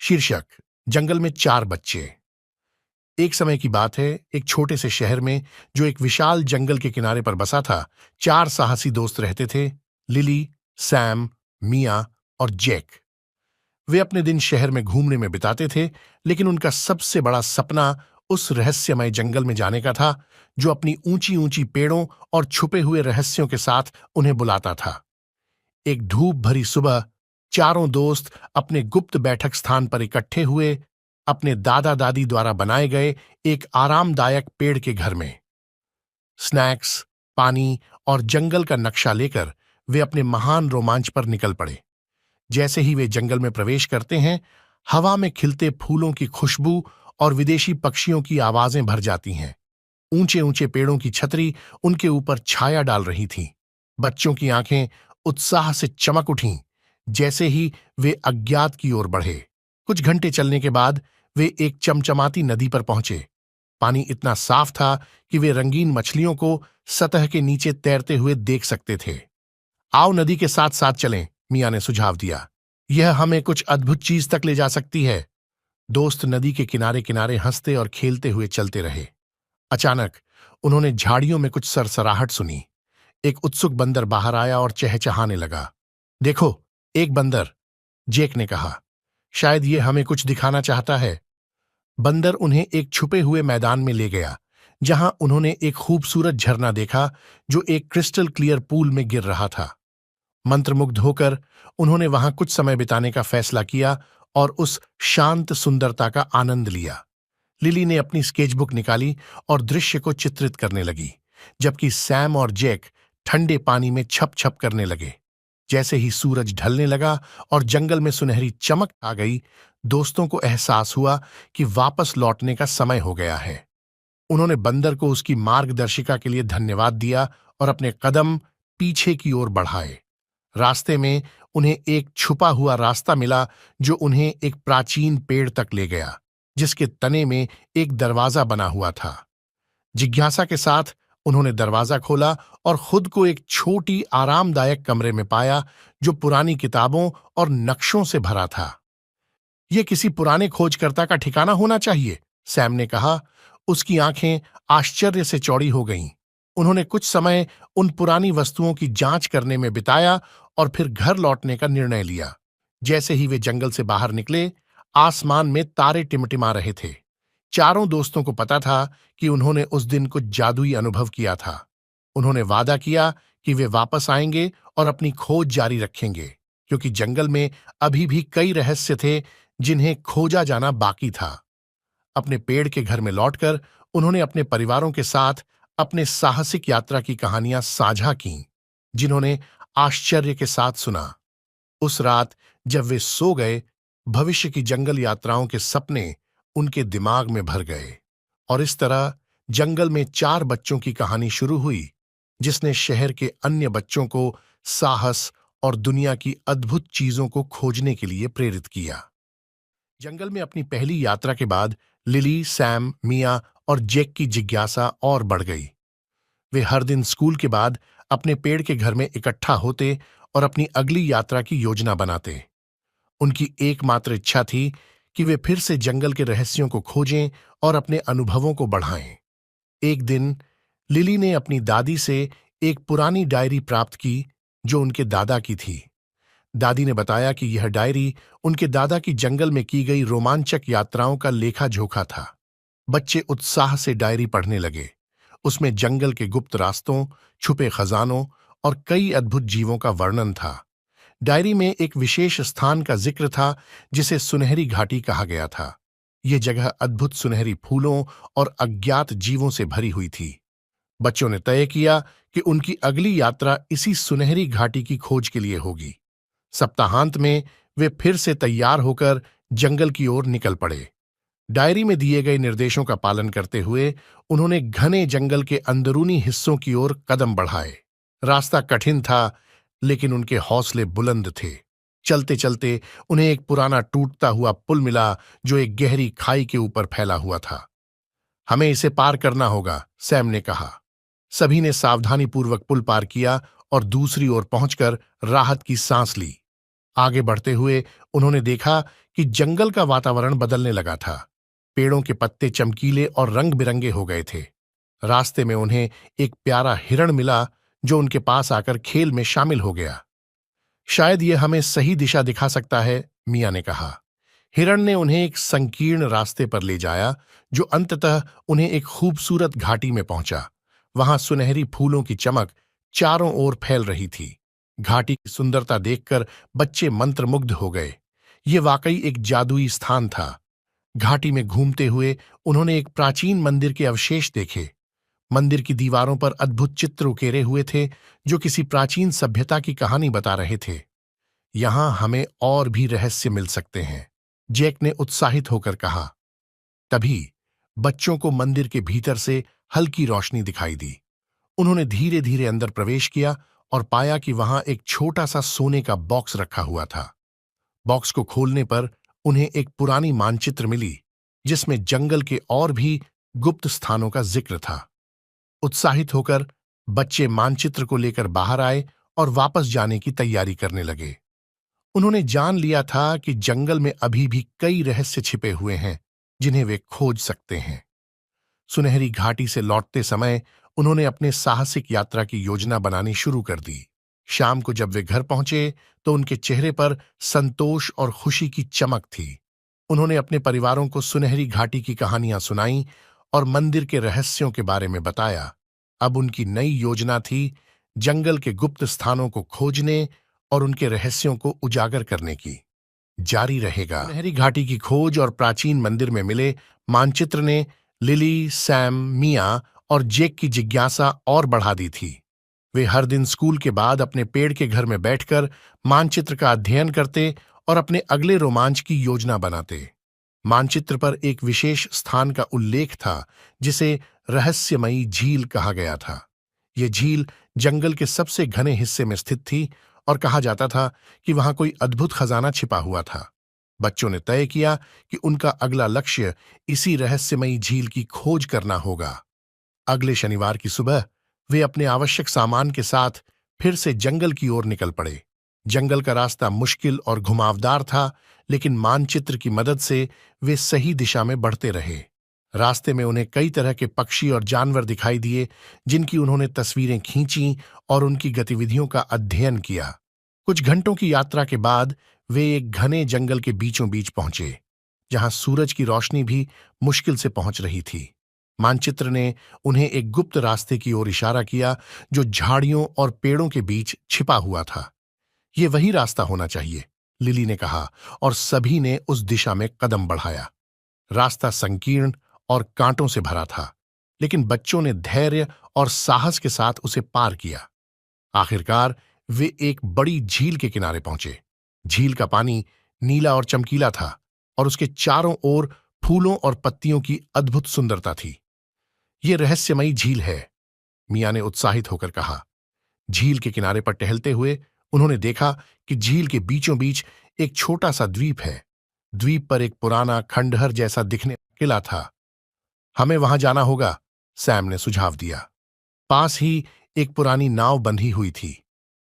शीर्षक जंगल में चार बच्चे। एक समय की बात है, एक छोटे से शहर में जो एक विशाल जंगल के किनारे पर बसा था, चार साहसी दोस्त रहते थे। लिली, सैम, मिया और जैक। वे अपने दिन शहर में घूमने में बिताते थे, लेकिन उनका सबसे बड़ा सपना उस रहस्यमय जंगल में जाने का था जो अपनी ऊंची ऊंची पेड़ों और छुपे हुए रहस्यों के साथ उन्हें बुलाता था। एक धूप भरी सुबह चारों दोस्त अपने गुप्त बैठक स्थान पर इकट्ठे हुए, अपने दादा दादी द्वारा बनाए गए एक आरामदायक पेड़ के घर में। स्नैक्स, पानी और जंगल का नक्शा लेकर वे अपने महान रोमांच पर निकल पड़े। जैसे ही वे जंगल में प्रवेश करते हैं, हवा में खिलते फूलों की खुशबू और विदेशी पक्षियों की आवाजें भर जाती हैं। ऊंचे ऊंचे पेड़ों की छतरी उनके ऊपर छाया डाल रही थी। बच्चों की आंखें उत्साह से चमक उठीं जैसे ही वे अज्ञात की ओर बढ़े। कुछ घंटे चलने के बाद वे एक चमचमाती नदी पर पहुंचे। पानी इतना साफ था कि वे रंगीन मछलियों को सतह के नीचे तैरते हुए देख सकते थे। आओ नदी के साथ साथ चलें, मिया ने सुझाव दिया। यह हमें कुछ अद्भुत चीज तक ले जा सकती है। दोस्त नदी के किनारे किनारे हंसते और खेलते हुए चलते रहे। अचानक उन्होंने झाड़ियों में कुछ सरसराहट सुनी। एक उत्सुक बंदर बाहर आया और चहचहाने लगा। देखो, एक बंदर, जेक ने कहा। शायद ये हमें कुछ दिखाना चाहता है। बंदर उन्हें एक छुपे हुए मैदान में ले गया, जहां उन्होंने एक खूबसूरत झरना देखा जो एक क्रिस्टल क्लियर पूल में गिर रहा था। मंत्रमुग्ध होकर उन्होंने वहां कुछ समय बिताने का फैसला किया और उस शांत सुंदरता का आनंद लिया। लिली ने अपनी स्केचबुक निकाली और दृश्य को चित्रित करने लगी, जबकि सैम और जैक ठंडे पानी में छप छप करने लगे। जैसे ही सूरज ढलने लगा और जंगल में सुनहरी चमक आ गई, दोस्तों को एहसास हुआ कि वापस लौटने का समय हो गया है। उन्होंने बंदर को उसकी मार्गदर्शिका के लिए धन्यवाद दिया और अपने कदम पीछे की ओर बढ़ाए। रास्ते में उन्हें एक छुपा हुआ रास्ता मिला जो उन्हें एक प्राचीन पेड़ तक ले गया, जिसके तने में एक दरवाजा बना हुआ था। जिज्ञासा के साथ उन्होंने दरवाजा खोला और खुद को एक छोटी आरामदायक कमरे में पाया जो पुरानी किताबों और नक्शों से भरा था। यह किसी पुराने खोजकर्ता का ठिकाना होना चाहिए, सैम ने कहा। उसकी आंखें आश्चर्य से चौड़ी हो गईं। उन्होंने कुछ समय उन पुरानी वस्तुओं की जांच करने में बिताया और फिर घर लौटने का निर्णय लिया। जैसे ही वे जंगल से बाहर निकले, आसमान में तारे टिमटिमा रहे थे। चारों दोस्तों को पता था कि उन्होंने उस दिन कुछ जादुई अनुभव किया था। उन्होंने वादा किया कि वे वापस आएंगे और अपनी खोज जारी रखेंगे, क्योंकि जंगल में अभी भी कई रहस्य थे जिन्हें खोजा जाना बाकी था। अपने पेड़ के घर में लौटकर उन्होंने अपने परिवारों के साथ अपने साहसिक यात्रा की कहानियां साझा कीं, जिन्होंने आश्चर्य के साथ सुना। उस रात जब वे सो गए, भविष्य की जंगल यात्राओं के सपने उनके दिमाग में भर गए, और इस तरह जंगल में चार बच्चों की कहानी शुरू हुई, जिसने शहर के अन्य बच्चों को साहस और दुनिया की अद्भुत चीजों को खोजने के लिए प्रेरित किया। जंगल में अपनी पहली यात्रा के बाद लिली, सैम, मिया और जैक की जिज्ञासा और बढ़ गई। वे हर दिन स्कूल के बाद अपने पेड़ के घर में इकट्ठा होते और अपनी अगली यात्रा की योजना बनाते। उनकी एकमात्र इच्छा थी कि वे फिर से जंगल के रहस्यों को खोजें और अपने अनुभवों को बढ़ाएं। एक दिन लिली ने अपनी दादी से एक पुरानी डायरी प्राप्त की जो उनके दादा की थी। दादी ने बताया कि यह डायरी उनके दादा की जंगल में की गई रोमांचक यात्राओं का लेखा जोखा था। बच्चे उत्साह से डायरी पढ़ने लगे। उसमें जंगल के गुप्त रास्तों, छुपे खजानों और कई अद्भुत जीवों का वर्णन था। डायरी में एक विशेष स्थान का जिक्र था जिसे सुनहरी घाटी कहा गया था। यह जगह अद्भुत सुनहरी फूलों और अज्ञात जीवों से भरी हुई थी। बच्चों ने तय किया कि उनकी अगली यात्रा इसी सुनहरी घाटी की खोज के लिए होगी। सप्ताहांत में वे फिर से तैयार होकर जंगल की ओर निकल पड़े। डायरी में दिए गए निर्देशों का पालन करते हुए उन्होंने घने जंगल के अंदरूनी हिस्सों की ओर कदम बढ़ाए। रास्ता कठिन था, लेकिन उनके हौसले बुलंद थे। चलते चलते उन्हें एक पुराना टूटता हुआ पुल मिला जो एक गहरी खाई के ऊपर फैला हुआ था। हमें इसे पार करना होगा, सैम ने कहा। सभी ने सावधानीपूर्वक पुल पार किया और दूसरी ओर पहुंचकर राहत की सांस ली। आगे बढ़ते हुए उन्होंने देखा कि जंगल का वातावरण बदलने लगा था। पेड़ों के पत्ते चमकीले और रंग बिरंगे हो गए थे। रास्ते में उन्हें एक प्यारा हिरण मिला जो उनके पास आकर खेल में शामिल हो गया। शायद यह हमें सही दिशा दिखा सकता है, मिया ने कहा। हिरण ने उन्हें एक संकीर्ण रास्ते पर ले जाया जो अंततः उन्हें एक खूबसूरत घाटी में पहुंचा। वहां सुनहरी फूलों की चमक चारों ओर फैल रही थी। घाटी की सुंदरता देखकर बच्चे मंत्रमुग्ध हो गए। ये वाकई एक जादुई स्थान था। घाटी में घूमते हुए उन्होंने एक प्राचीन मंदिर के अवशेष देखे। मंदिर की दीवारों पर अद्भुत चित्र उकेरे हुए थे जो किसी प्राचीन सभ्यता की कहानी बता रहे थे। यहां हमें और भी रहस्य मिल सकते हैं, जैक ने उत्साहित होकर कहा। तभी बच्चों को मंदिर के भीतर से हल्की रोशनी दिखाई दी। उन्होंने धीरे धीरे अंदर प्रवेश किया और पाया कि वहां एक छोटा सा सोने का बॉक्स रखा हुआ था। बॉक्स को खोलने पर उन्हें एक पुरानी मानचित्र मिली जिसमें जंगल के और भी गुप्त स्थानों का जिक्र था। उत्साहित होकर बच्चे मानचित्र को लेकर बाहर आए और वापस जाने की तैयारी करने लगे। उन्होंने जान लिया था कि जंगल में अभी भी कई रहस्य छिपे हुए हैं जिन्हें वे खोज सकते हैं। सुनहरी घाटी से लौटते समय उन्होंने अपने साहसिक यात्रा की योजना बनानी शुरू कर दी। शाम को जब वे घर पहुंचे तो उनके चेहरे पर संतोष और खुशी की चमक थी। उन्होंने अपने परिवारों को सुनहरी घाटी की कहानियां सुनाई और मंदिर के रहस्यों के बारे में बताया। अब उनकी नई योजना थी जंगल के गुप्त स्थानों को खोजने और उनके रहस्यों को उजागर करने की। जारी रहेगा। सुनहरी घाटी की खोज और प्राचीन मंदिर में मिले मानचित्र ने लिली, सैम, मिया और जेक की जिज्ञासा और बढ़ा दी थी। वे हर दिन स्कूल के बाद अपने पेड़ के घर में बैठकर मानचित्र का अध्ययन करते और अपने अगले रोमांच की योजना बनाते। मानचित्र पर एक विशेष स्थान का उल्लेख था जिसे रहस्यमयी झील कहा गया था। यह झील जंगल के सबसे घने हिस्से में स्थित थी और कहा जाता था कि वहां कोई अद्भुत खजाना छिपा हुआ था। बच्चों ने तय किया कि उनका अगला लक्ष्य इसी रहस्यमयी झील की खोज करना होगा। अगले शनिवार की सुबह वे अपने आवश्यक सामान के साथ फिर से जंगल की ओर निकल पड़े। जंगल का रास्ता मुश्किल और घुमावदार था, लेकिन मानचित्र की मदद से वे सही दिशा में बढ़ते रहे। रास्ते में उन्हें कई तरह के पक्षी और जानवर दिखाई दिए जिनकी उन्होंने तस्वीरें खींची और उनकी गतिविधियों का अध्ययन किया। कुछ घंटों की यात्रा के बाद वे एक घने जंगल के बीचों बीच पहुंचे जहां सूरज की रोशनी भी मुश्किल से पहुंच रही थी। मानचित्र ने उन्हें एक गुप्त रास्ते की ओर इशारा किया जो झाड़ियों और पेड़ों के बीच छिपा हुआ था। ये वही रास्ता होना चाहिए, लिली ने कहा और सभी ने उस दिशा में कदम बढ़ाया। रास्ता संकीर्ण और कांटों से भरा था, लेकिन बच्चों ने धैर्य और साहस के साथ उसे पार किया। आखिरकार वे एक बड़ी झील के किनारे पहुंचे। झील का पानी नीला और चमकीला था और उसके चारों ओर फूलों और पत्तियों की अद्भुत सुंदरता थी। ये रहस्यमयी झील है, मिया ने उत्साहित होकर कहा। झील के किनारे पर टहलते हुए उन्होंने देखा कि झील के बीचों बीच एक छोटा सा द्वीप है। द्वीप पर एक पुराना खंडहर जैसा दिखने वाला किला था। हमें वहां जाना होगा, सैम ने सुझाव दिया। पास ही एक पुरानी नाव बंधी हुई थी।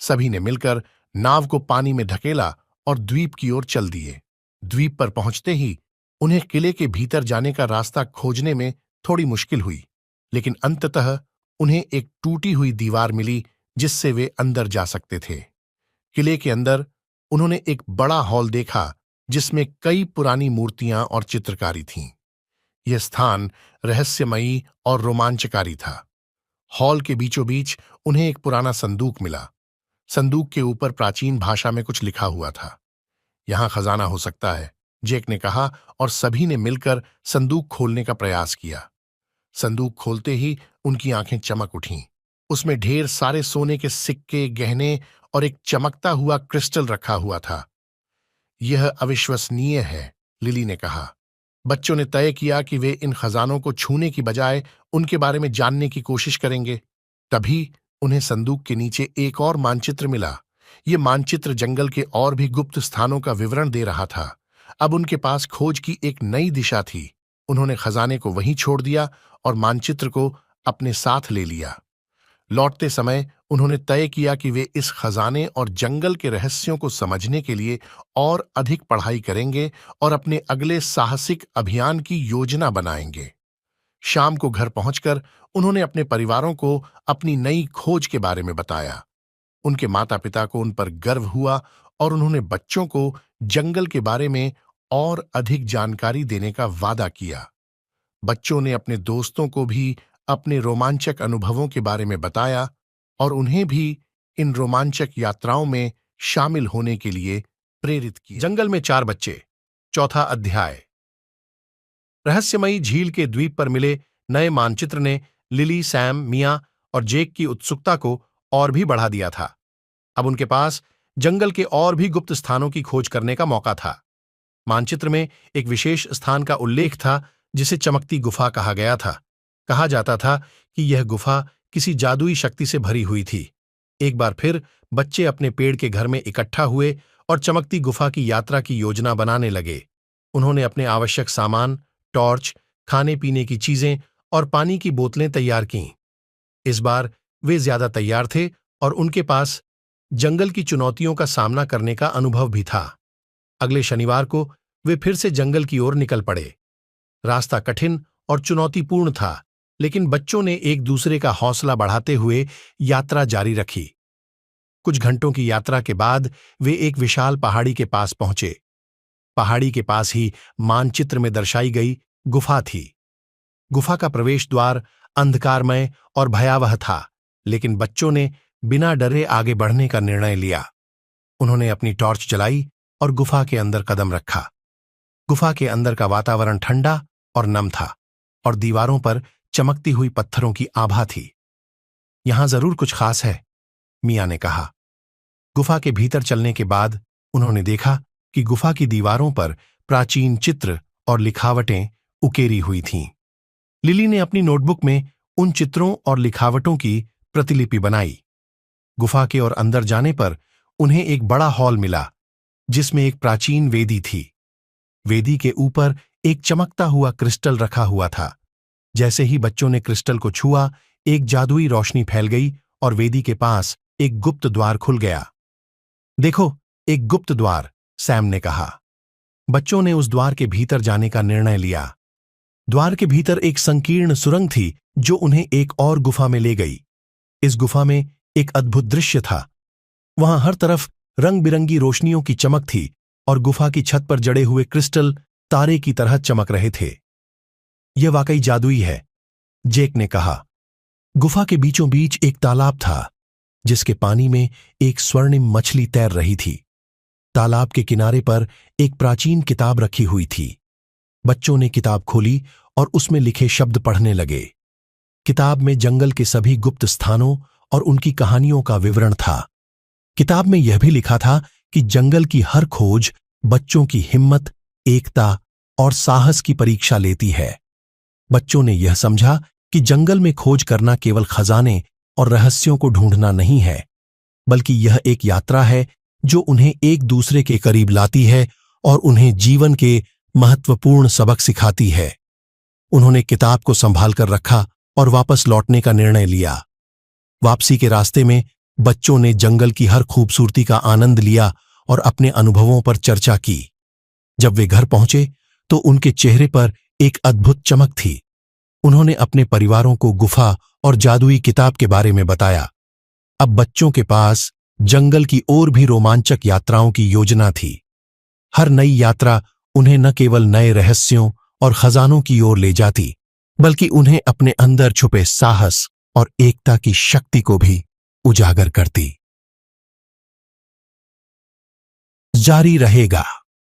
सभी ने मिलकर नाव को पानी में धकेला और द्वीप की ओर चल दिए। द्वीप पर पहुंचते ही उन्हें किले के भीतर जाने का रास्ता खोजने में थोड़ी मुश्किल हुई, लेकिन अंततः उन्हें एक टूटी हुई दीवार मिली जिससे वे अंदर जा सकते थे। किले के अंदर उन्होंने एक बड़ा हॉल देखा जिसमें कई पुरानी मूर्तियां और चित्रकारी थीं। यह स्थान रहस्यमयी और रोमांचकारी था। हॉल के बीचों बीच उन्हें एक पुराना संदूक मिला। संदूक के ऊपर प्राचीन भाषा में कुछ लिखा हुआ था। यहां खजाना हो सकता है, जेक ने कहा और सभी ने मिलकर संदूक खोलने का प्रयास किया। संदूक खोलते ही उनकी आंखें चमक उठीं। उसमें ढेर सारे सोने के सिक्के, गहने और एक चमकता हुआ क्रिस्टल रखा हुआ था। यह अविश्वसनीय है, लिली ने कहा। बच्चों ने तय किया कि वे इन खजानों को छूने की बजाय उनके बारे में जानने की कोशिश करेंगे। तभी उन्हें संदूक के नीचे एक और मानचित्र मिला। यह मानचित्र जंगल के और भी गुप्त स्थानों का विवरण दे रहा था। अब उनके पास खोज की एक नई दिशा थी। उन्होंने खजाने को वहीं छोड़ दिया और मानचित्र को अपने साथ ले लिया। लौटते समय उन्होंने तय किया कि वे इस खजाने और जंगल के रहस्यों को समझने के लिए और अधिक पढ़ाई करेंगे और अपने अगले साहसिक अभियान की योजना बनाएंगे। शाम को घर पहुंचकर उन्होंने अपने परिवारों को अपनी नई खोज के बारे में बताया। उनके माता-पिता को उन पर गर्व हुआ और उन्होंने बच्चों को जंगल के बारे में और अधिक जानकारी देने का वादा किया। बच्चों ने अपने दोस्तों को भी अपने रोमांचक अनुभवों के बारे में बताया और उन्हें भी इन रोमांचक यात्राओं में शामिल होने के लिए प्रेरित किया। जंगल में 4 बच्चे, चौथा अध्याय। रहस्यमयी झील के द्वीप पर मिले नए मानचित्र ने लिली, सैम, मिया और जेक की उत्सुकता को और भी बढ़ा दिया था। अब उनके पास जंगल के और भी गुप्त स्थानों की खोज करने का मौका था। मानचित्र में एक विशेष स्थान का उल्लेख था जिसे चमकती गुफा कहा गया था। कहा जाता था कि यह गुफा किसी जादुई शक्ति से भरी हुई थी। एक बार फिर बच्चे अपने पेड़ के घर में इकट्ठा हुए और चमकती गुफा की यात्रा की योजना बनाने लगे। उन्होंने अपने आवश्यक सामान, टॉर्च, खाने पीने की चीजें और पानी की बोतलें तैयार कीं। इस बार वे ज्यादा तैयार थे और उनके पास जंगल की चुनौतियों का सामना करने का अनुभव भी था। अगले शनिवार को वे फिर से जंगल की ओर निकल पड़े। रास्ता कठिन और चुनौतीपूर्ण था, लेकिन बच्चों ने एक दूसरे का हौसला बढ़ाते हुए यात्रा जारी रखी। कुछ घंटों की यात्रा के बाद वे एक विशाल पहाड़ी के पास पहुंचे। पहाड़ी के पास ही मानचित्र में दर्शाई गई गुफा थी। गुफा का प्रवेश द्वार अंधकारमय और भयावह था, लेकिन बच्चों ने बिना डरे आगे बढ़ने का निर्णय लिया। उन्होंने अपनी टॉर्च जलाई और गुफा के अंदर कदम रखा। गुफा के अंदर का वातावरण ठंडा और नम था और दीवारों पर चमकती हुई पत्थरों की आभा थी। यहां जरूर कुछ खास है, मिया ने कहा। गुफा के भीतर चलने के बाद उन्होंने देखा कि गुफा की दीवारों पर प्राचीन चित्र और लिखावटें उकेरी हुई थीं। लिली ने अपनी नोटबुक में उन चित्रों और लिखावटों की प्रतिलिपि बनाई। गुफा के और अंदर जाने पर उन्हें एक बड़ा हॉल मिला जिसमें एक प्राचीन वेदी थी। वेदी के ऊपर एक चमकता हुआ क्रिस्टल रखा हुआ था। जैसे ही बच्चों ने क्रिस्टल को छुआ, एक जादुई रोशनी फैल गई और वेदी के पास एक गुप्त द्वार खुल गया। देखो, एक गुप्त द्वार, सैम ने कहा। बच्चों ने उस द्वार के भीतर जाने का निर्णय लिया। द्वार के भीतर एक संकीर्ण सुरंग थी जो उन्हें एक और गुफा में ले गई। इस गुफा में एक अद्भुत दृश्य था। वहां हर तरफ रंग बिरंगी रोशनियों की चमक थी और गुफा की छत पर जड़े हुए क्रिस्टल तारे की तरह चमक रहे थे। यह वाकई जादुई है, जेक ने कहा। गुफा के बीचों बीच एक तालाब था जिसके पानी में एक स्वर्णिम मछली तैर रही थी। तालाब के किनारे पर एक प्राचीन किताब रखी हुई थी। बच्चों ने किताब खोली और उसमें लिखे शब्द पढ़ने लगे। किताब में जंगल के सभी गुप्त स्थानों और उनकी कहानियों का विवरण था। किताब में यह भी लिखा था कि जंगल की हर खोज बच्चों की हिम्मत, एकता और साहस की परीक्षा लेती है। बच्चों ने यह समझा कि जंगल में खोज करना केवल खजाने और रहस्यों को ढूंढना नहीं है, बल्कि यह एक यात्रा है जो उन्हें एक दूसरे के करीब लाती है और उन्हें जीवन के महत्वपूर्ण सबक सिखाती है। उन्होंने किताब को संभाल कर रखा और वापस लौटने का निर्णय लिया। वापसी के रास्ते में बच्चों ने जंगल की हर खूबसूरती का आनंद लिया और अपने अनुभवों पर चर्चा की। जब वे घर पहुंचे तो उनके चेहरे पर एक अद्भुत चमक थी। उन्होंने अपने परिवारों को गुफा और जादुई किताब के बारे में बताया। अब बच्चों के पास जंगल की और भी रोमांचक यात्राओं की योजना थी। हर नई यात्रा उन्हें न केवल नए रहस्यों और खजानों की ओर ले जाती, बल्कि उन्हें अपने अंदर छुपे साहस और एकता की शक्ति को भी उजागर करती। जारी रहेगा।